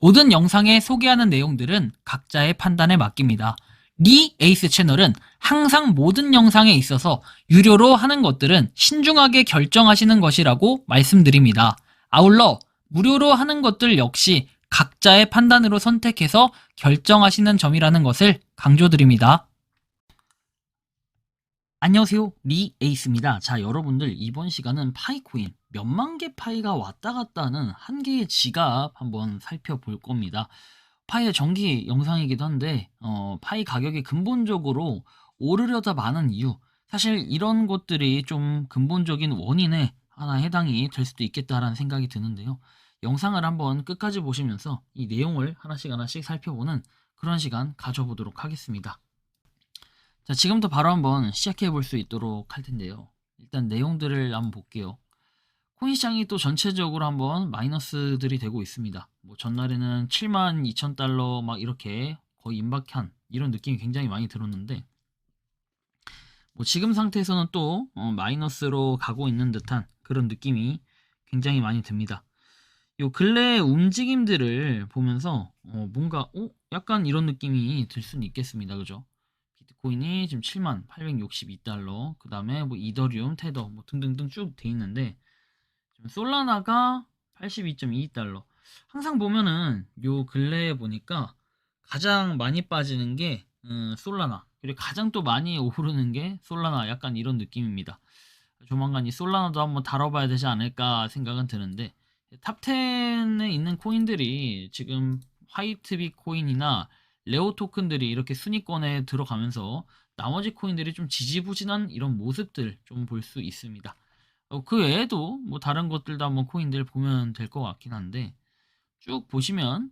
모든 영상에 소개하는 내용들은 각자의 판단에 맡깁니다. 리 에이스 채널은 항상 모든 영상에 있어서 유료로 하는 것들은 신중하게 결정하시는 것이라고 말씀드립니다. 아울러 무료로 하는 것들 역시 각자의 판단으로 선택해서 결정하시는 점이라는 것을 강조드립니다. 안녕하세요, 리 에이스입니다. 자, 여러분들 이번 시간은 파이코인 몇만 개 파이가 왔다 갔다 하는 한 개의 지갑 한번 살펴볼 겁니다. 파이의 정기 영상이기도 한데 파이 가격이 근본적으로 오르려다 많은 이유, 사실 이런 것들이 좀 근본적인 원인에 하나 해당이 될 수도 있겠다라는 생각이 드는데요. 영상을 한번 끝까지 보시면서 이 내용을 하나씩 살펴보는 그런 시간 가져보도록 하겠습니다. 자, 지금부터 바로 한번 시작해 볼 수 있도록 할 텐데요. 일단 내용들을 한번 볼게요. 코인 시장이 또 전체적으로 한번 마이너스들이 되고 있습니다. 뭐 전날에는 72,000달러 막 이렇게 거의 임박한 이런 느낌이 굉장히 많이 들었는데, 뭐 지금 상태에서는 또 마이너스로 가고 있는 듯한 그런 느낌이 굉장히 많이 듭니다. 요 근래 움직임들을 보면서 뭔가 약간 이런 느낌이 들 수는 있겠습니다. 그죠? 비트코인이 지금 7862달러, 그 다음에 뭐 이더리움, 테더 뭐 등등등 쭉 돼 있는데, 지금 솔라나가 82.22달러. 항상 보면은 요 근래에 보니까 가장 많이 빠지는 게 솔라나, 그리고 가장 또 많이 오르는 게 솔라나, 약간 이런 느낌입니다. 조만간 이 솔라나도 한번 다뤄봐야 되지 않을까 생각은 드는데, 탑10에 있는 코인들이 지금 화이트빛 코인이나 레오 토큰들이 이렇게 순위권에 들어가면서 나머지 코인들이 좀 지지부진한 이런 모습들 좀 볼 수 있습니다. 그 외에도 뭐 다른 것들도 한번 코인들 보면 될 것 같긴 한데, 쭉 보시면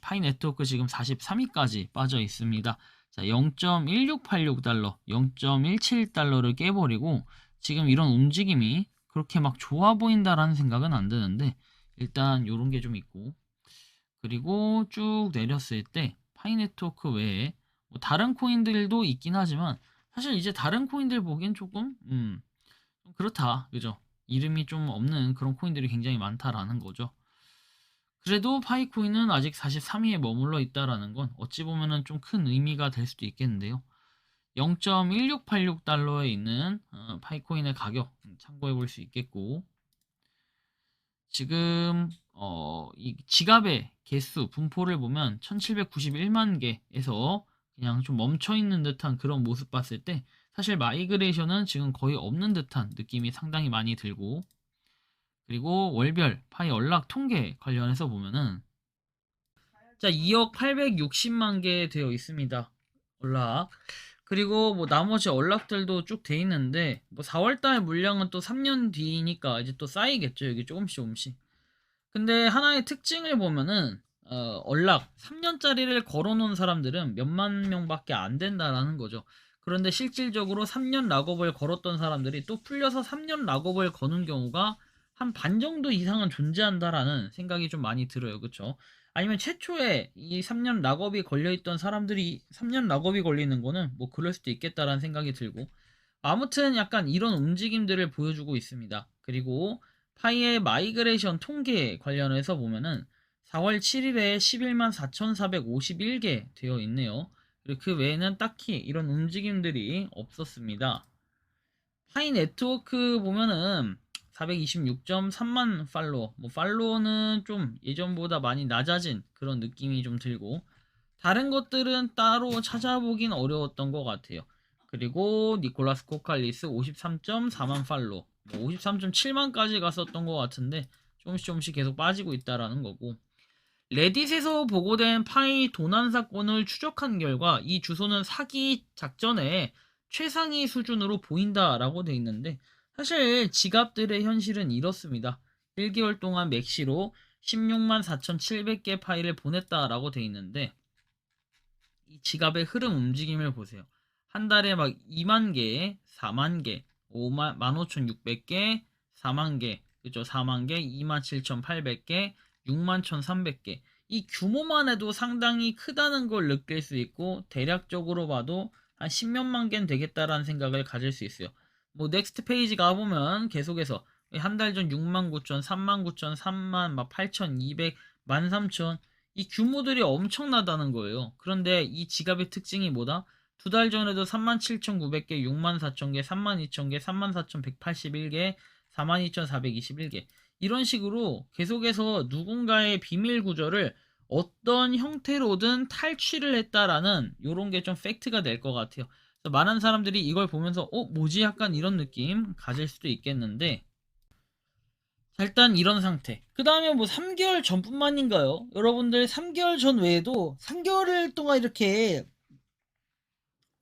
파이 네트워크 지금 43위까지 빠져 있습니다. 자, 0.1686달러, 0.17달러를 깨버리고 지금 이런 움직임이 그렇게 막 좋아 보인다라는 생각은 안 드는데, 일단 요런 게 좀 있고, 그리고 쭉 내렸을 때 파이 네트워크 외에 뭐 다른 코인들도 있긴 하지만, 사실 이제 다른 코인들 보기엔 조금 좀 그렇다, 그죠? 이름이 좀 없는 그런 코인들이 굉장히 많다라는 거죠. 그래도 파이코인은 아직 43위에 머물러 있다라는 건 어찌 보면은 좀 큰 의미가 될 수도 있겠는데요. 0.1686달러에 있는 파이코인의 가격 참고해 볼 수 있겠고, 지금 이 지갑의 개수 분포를 보면 1791만 개에서 그냥 좀 멈춰 있는 듯한 그런 모습 봤을 때, 사실 마이그레이션은 지금 거의 없는 듯한 느낌이 상당히 많이 들고, 그리고 월별 파이 연락 통계 관련해서 보면은, 자, 2억 860만 개 되어 있습니다. 연락. 그리고 뭐 나머지 연락들도 쭉 돼 있는데, 뭐 4월달 물량은 또 3년 뒤니까 이제 또 쌓이겠죠. 여기 조금씩. 근데 하나의 특징을 보면은 연락 3년짜리를 걸어놓은 사람들은 몇만 명밖에 안 된다라는 거죠. 그런데 실질적으로 3년 락업을 걸었던 사람들이 또 풀려서 3년 락업을 거는 경우가 한 반 정도 이상은 존재한다라는 생각이 좀 많이 들어요. 그쵸? 아니면 최초에 이 3년 락업이 걸려있던 사람들이 3년 락업이 걸리는 거는 뭐 그럴 수도 있겠다라는 생각이 들고, 아무튼 약간 이런 움직임들을 보여주고 있습니다. 그리고 파이의 마이그레이션 통계 관련해서 보면은 4월 7일에 11만 4,451개 되어 있네요. 그리고 그 외에는 딱히 이런 움직임들이 없었습니다. 파이 네트워크 보면은 426.3만 팔로워, 뭐 팔로워는 좀 예전보다 많이 낮아진 그런 느낌이 좀 들고, 다른 것들은 따로 찾아보긴 어려웠던 것 같아요. 그리고 니콜라스 코칼리스 53.4만 팔로, 뭐 53.7만까지 갔었던 것 같은데 조금씩 계속 빠지고 있다라는 거고, 레딧에서 보고된 파이 도난 사건을 추적한 결과 이 주소는 사기 작전의 최상위 수준으로 보인다라고 돼 있는데, 사실 지갑들의 현실은 이렇습니다. 1개월 동안 맥시로 16만 4,700개 파일을 보냈다라고 돼 있는데, 이 지갑의 흐름 움직임을 보세요. 한 달에 막 2만 개, 4만 개, 15,600개, 4만 개, 그죠? 4만 개, 27,800개, 61,300개. 이 규모만 해도 상당히 크다는 걸 느낄 수 있고, 대략적으로 봐도 한 10몇만 개는 되겠다라는 생각을 가질 수 있어요. 뭐 넥스트 페이지 가보면 계속해서 한 달 전 69,000, 39,000, 3만, 막 8,200, 13,000, 이 규모들이 엄청나다는 거예요. 그런데 이 지갑의 특징이 뭐다? 2달 전에도 37,900개, 64,000개, 32,000개, 34,181개, 42,421개 이런 식으로 계속해서 누군가의 비밀 구조를 어떤 형태로든 탈취를 했다라는 요런 게 좀 팩트가 될 것 같아요. 그래서 많은 사람들이 이걸 보면서 뭐지? 약간 이런 느낌 가질 수도 있겠는데 자, 일단 이런 상태. 그 다음에 뭐 3개월 전뿐만인가요? 여러분들 3개월 전 외에도 3개월 동안 이렇게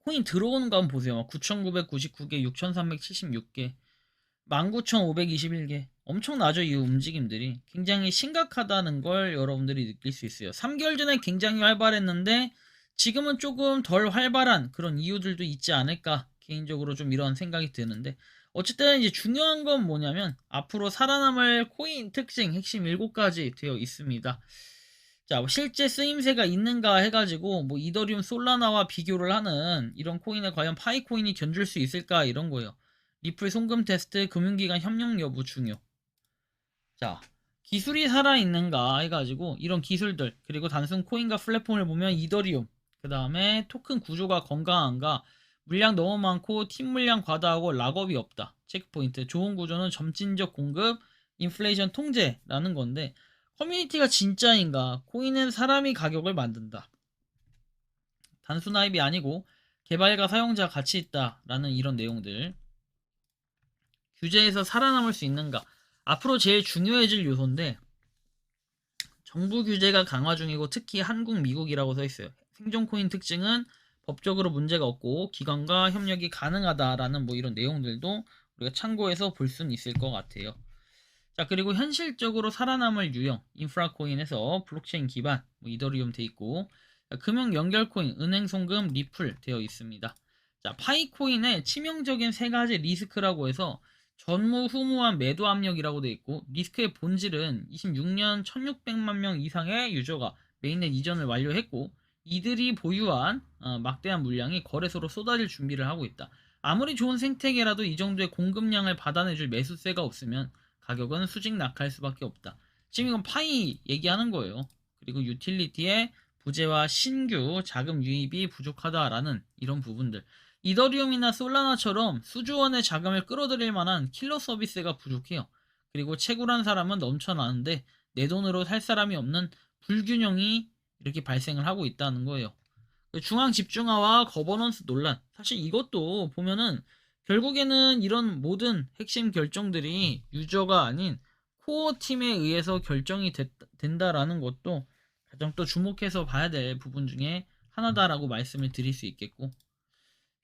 코인 들어오는 거 한번 보세요. 9,999개, 6,376개, 19,521개. 엄청나죠, 이 움직임들이. 굉장히 심각하다는 걸 여러분들이 느낄 수 있어요. 3개월 전에 굉장히 활발했는데 지금은 조금 덜 활발한 그런 이유들도 있지 않을까. 개인적으로 좀 이런 생각이 드는데 어쨌든 이제 중요한 건 뭐냐면 앞으로 살아남을 코인 특징 핵심 7가지 되어 있습니다. 자, 실제 쓰임새가 있는가 해가지고 뭐 이더리움 솔라나와 비교를 하는 이런 코인에 과연 파이코인이 견줄 수 있을까 이런 거예요. 리플 송금 테스트, 금융기관 협력 여부 중요. 자, 기술이 살아있는가 해가지고 이런 기술들 그리고 단순 코인과 플랫폼을 보면 이더리움 그 다음에 토큰 구조가 건강한가 물량 너무 많고 팀 물량 과다하고 락업이 없다. 체크포인트 좋은 구조는 점진적 공급 인플레이션 통제라는 건데 커뮤니티가 진짜인가 코인은 사람이 가격을 만든다. 단순 하입이 아니고 개발과 사용자 가치 있다라는 이런 내용들 규제에서 살아남을 수 있는가 앞으로 제일 중요해질 요소인데 정부 규제가 강화 중이고 특히 한국, 미국이라고 써 있어요. 생존코인 특징은 법적으로 문제가 없고 기관과 협력이 가능하다라는 뭐 이런 내용들도 우리가 참고해서 볼 수는 있을 것 같아요. 자, 그리고 현실적으로 살아남을 유형 인프라코인에서 블록체인 기반 뭐 이더리움 돼 있고 금융 연결코인 은행 송금 리플 되어 있습니다. 자, 파이코인의 치명적인 3가지 리스크라고 해서 전무후무한 매도 압력이라고 되어 있고 리스크의 본질은 26년 1600만 명 이상의 유저가 메인넷 이전을 완료했고 이들이 보유한 막대한 물량이 거래소로 쏟아질 준비를 하고 있다. 아무리 좋은 생태계라도 이 정도의 공급량을 받아내줄 매수세가 없으면 가격은 수직 낙할 수밖에 없다. 지금 이건 파이 얘기하는 거예요. 그리고 유틸리티의 부재와 신규 자금 유입이 부족하다라는 이런 부분들. 이더리움이나 솔라나처럼 수조 원의 자금을 끌어들일 만한 킬러 서비스가 부족해요. 그리고 채굴한 사람은 넘쳐나는데 내 돈으로 살 사람이 없는 불균형이 이렇게 발생을 하고 있다는 거예요. 중앙 집중화와 거버넌스 논란. 사실 이것도 보면은 결국에는 이런 모든 핵심 결정들이 유저가 아닌 코어 팀에 의해서 결정이 된다라는 것도 가장 또 주목해서 봐야 될 부분 중에 하나다라고 말씀을 드릴 수 있겠고.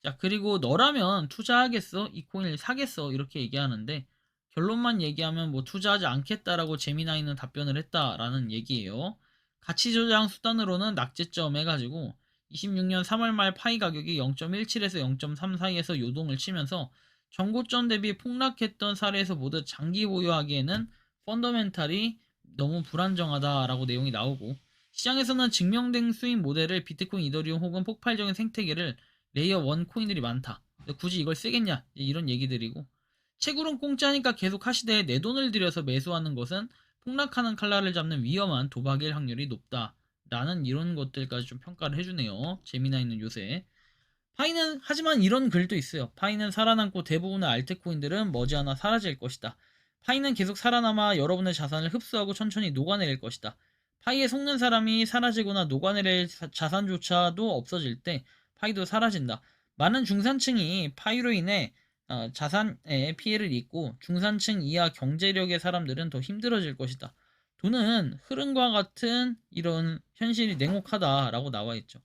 자, 그리고 너라면 투자하겠어? 이 코인을 사겠어? 이렇게 얘기하는데 결론만 얘기하면 뭐 투자하지 않겠다라고 재미나이는 답변을 했다라는 얘기예요. 가치 조장 수단으로는 낙제점 해가지고 26년 3월 말 파이 가격이 0.17에서 0.3 사이에서 요동을 치면서 전고점 대비 폭락했던 사례에서 모두 장기 보유하기에는 펀더멘탈이 너무 불안정하다라고 내용이 나오고 시장에서는 증명된 수익 모델을 비트코인, 이더리움 혹은 폭발적인 생태계를 레이어 1 코인들이 많다. 굳이 이걸 쓰겠냐? 이런 얘기들이고 채굴은 공짜니까 계속 하시되 내 돈을 들여서 매수하는 것은 폭락하는 칼날을 잡는 위험한 도박일 확률이 높다. 라는 이런 것들까지 좀 평가를 해주네요. 재미나 있는 요새. 파이는 하지만 이런 글도 있어요. 파이는 살아남고 대부분의 알트코인들은 머지않아 사라질 것이다. 파이는 계속 살아남아 여러분의 자산을 흡수하고 천천히 녹아내릴 것이다. 파이에 속는 사람이 사라지거나 녹아내릴 자산조차도 없어질 때 파이도 사라진다. 많은 중산층이 파이로 인해 자산에 피해를 입고 중산층 이하 경제력의 사람들은 더 힘들어질 것이다. 돈은 흐름과 같은 이런 현실이 냉혹하다라고 나와 있죠.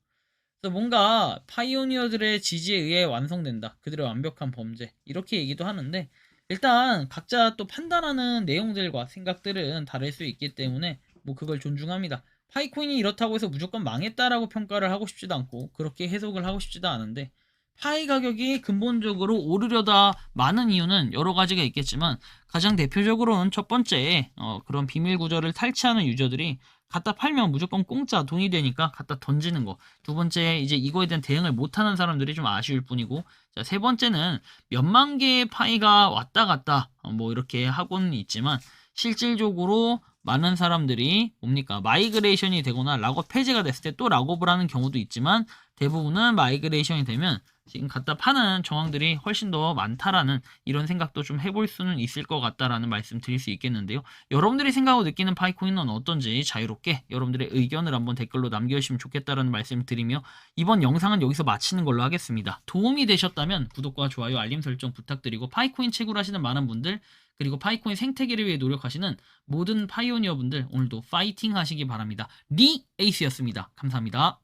그래서 뭔가 파이오니어들의 지지에 의해 완성된다. 그들의 완벽한 범죄. 이렇게 얘기도 하는데 일단 각자 또 판단하는 내용들과 생각들은 다를 수 있기 때문에 뭐 그걸 존중합니다. 파이코인이 이렇다고 해서 무조건 망했다라고 평가를 하고 싶지도 않고 그렇게 해석을 하고 싶지도 않은데 파이 가격이 근본적으로 오르려다 많은 이유는 여러 가지가 있겠지만 가장 대표적으로는 첫 번째 그런 비밀 구조를 탈취하는 유저들이 갖다 팔면 무조건 공짜 돈이 되니까 갖다 던지는 거. 두 번째 이제 이거에 대한 대응을 못하는 사람들이 좀 아쉬울 뿐이고 자, 세 번째는 몇만 개의 파이가 왔다 갔다 뭐 이렇게 하고는 있지만 실질적으로 많은 사람들이 뭡니까? 마이그레이션이 되거나 락업 폐지가 됐을 때 또 락업을 하는 경우도 있지만 대부분은 마이그레이션이 되면 지금 갖다 파는 정황들이 훨씬 더 많다라는 이런 생각도 좀 해볼 수는 있을 것 같다라는 말씀 드릴 수 있겠는데요. 여러분들이 생각하고 느끼는 파이코인은 어떤지 자유롭게 여러분들의 의견을 한번 댓글로 남겨주시면 좋겠다라는 말씀 드리며 이번 영상은 여기서 마치는 걸로 하겠습니다. 도움이 되셨다면 구독과 좋아요, 알림 설정 부탁드리고 파이코인 채굴하시는 많은 분들 그리고 파이코인 생태계를 위해 노력하시는 모든 파이오니어 분들 오늘도 파이팅 하시기 바랍니다. 리 에이스였습니다. 감사합니다.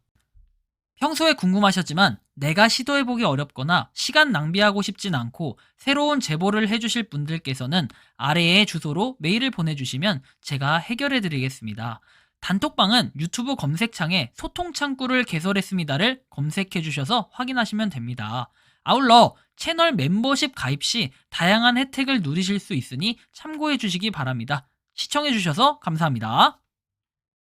평소에 궁금하셨지만 내가 시도해보기 어렵거나 시간 낭비하고 싶진 않고 새로운 제보를 해주실 분들께서는 아래의 주소로 메일을 보내주시면 제가 해결해드리겠습니다. 단톡방은 유튜브 검색창에 소통창구를 개설했습니다를 검색해주셔서 확인하시면 됩니다. 아울러 채널 멤버십 가입 시 다양한 혜택을 누리실 수 있으니 참고해주시기 바랍니다. 시청해주셔서 감사합니다.